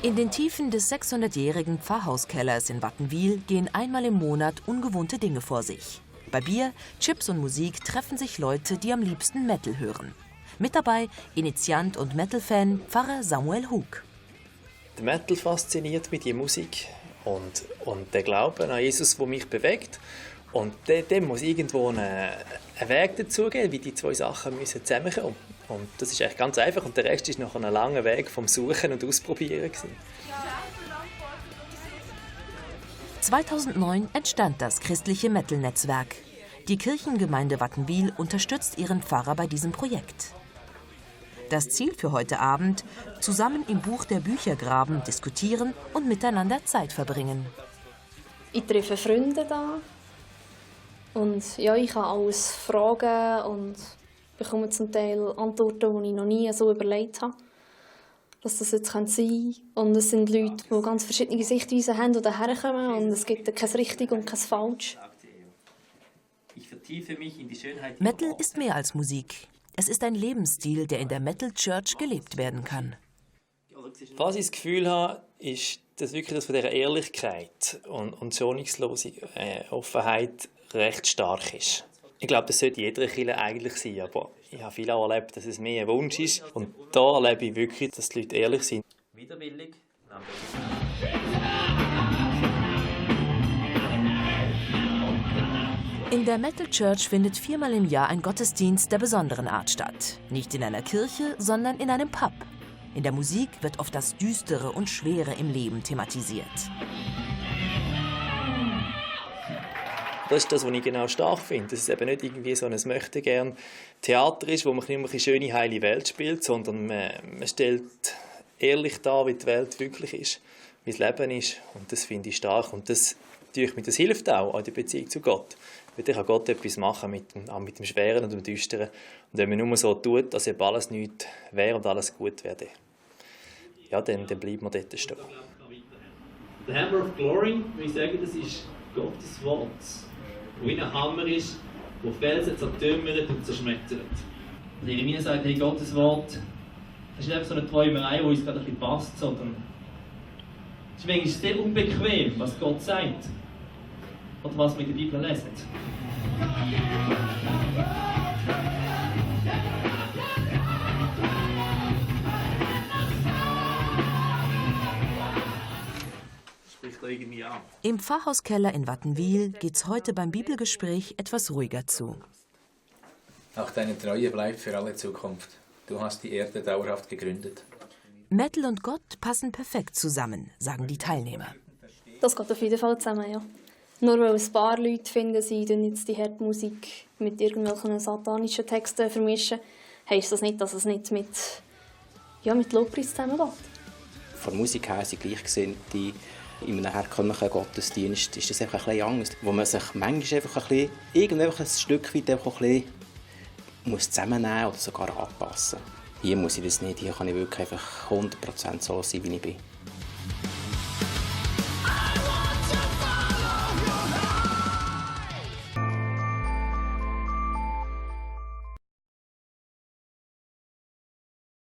In den Tiefen des 600-jährigen Pfarrhauskellers in Wattenwil gehen einmal im Monat ungewohnte Dinge vor sich. Bei Bier, Chips und Musik treffen sich Leute, die am liebsten Metal hören. Mit dabei Initiant und Metal-Fan Pfarrer Samuel Hug. Der Metal fasziniert mich, die Musik und der Glaube an Jesus, der mich bewegt. Und dem muss irgendwo ein Weg dazugeben, wie die zwei Sachen müssen zusammenkommen. Und das ist echt ganz einfach. Und der Rest ist noch ein langer Weg vom Suchen und Ausprobieren gewesen. 2009 entstand das christliche Metal-Netzwerk. Die Kirchengemeinde Wattenwil unterstützt ihren Pfarrer bei diesem Projekt. Das Ziel für heute Abend: zusammen im Buch der Bücher graben, diskutieren und miteinander Zeit verbringen. Ich treffe Freunde da und ja, ich kann alles fragen und bekomme zum Teil Antworten, die ich noch nie so überlegt habe, dass das jetzt sein könnte. Und es sind Leute, die ganz verschiedene Sichtweisen haben und herkommen und es gibt kein Richtig und kein Falsch. Metal ist mehr als Musik. Es ist ein Lebensstil, der in der Metal Church gelebt werden kann. Was ich das Gefühl habe, ist, dass wirklich das von dieser Ehrlichkeit und schonungslosen Offenheit recht stark ist. Ich glaube, das sollte jeder Kirche eigentlich sein, aber ich habe viel auch erlebt, dass es mehr ein Wunsch ist. Und da erlebe ich wirklich, dass die Leute ehrlich sind. Widerwillig. In der Metal Church findet 4-mal im Jahr ein Gottesdienst der besonderen Art statt. Nicht in einer Kirche, sondern in einem Pub. In der Musik wird oft das Düstere und Schwere im Leben thematisiert. Das ist das, was ich genau stark finde. Dass es eben nicht irgendwie so ein Möchtegern-Theater ist, wo man nicht eine schöne, heile Welt spielt, sondern man stellt ehrlich dar, wie die Welt wirklich ist, wie das Leben ist. Und das finde ich stark. Und das hilft auch in der Beziehung zu Gott. Weil dann kann Gott etwas machen mit dem Schweren und dem Düsteren. Und wenn man nur so tut, als ob alles nichts wäre und alles gut wäre, ja, dann bleibt man dort stehen. Der Hammer of Glory, würde ich sagen, das ist Gottes Wort, wo wie ein Hammer ist, der Felsen zertrümmert und zerschmettert. Und Jeremia sagt, hey, Gottes Wort, das ist nicht einfach so eine Träumerei, die uns gerade ein bisschen passt, sondern es ist manchmal sehr unbequem, was Gott sagt oder was wir in der Bibel lesen. Im Pfarrhauskeller in Wattenwil geht's heute beim Bibelgespräch etwas ruhiger zu. Auch deine Treue bleibt für alle Zukunft. Du hast die Erde dauerhaft gegründet. Metal und Gott passen perfekt zusammen, sagen die Teilnehmer. Das geht auf jeden Fall zusammen, ja. Nur weil ein paar Leute finden, sie jetzt die Herdmusik mit irgendwelchen satanischen Texten vermischen, heisst das nicht, dass es nicht mit Lobpreis zusammengeht. Von der Musik her sind Gleichgesinnte. In einem herkömmlichen Gottesdienst ist das einfach ein bisschen anders, wo man sich manchmal einfach ein Stück weit einfach ein bisschen zusammennehmen oder sogar anpassen muss. Hier muss ich das nicht, hier kann ich wirklich einfach 100% so sein, wie ich bin.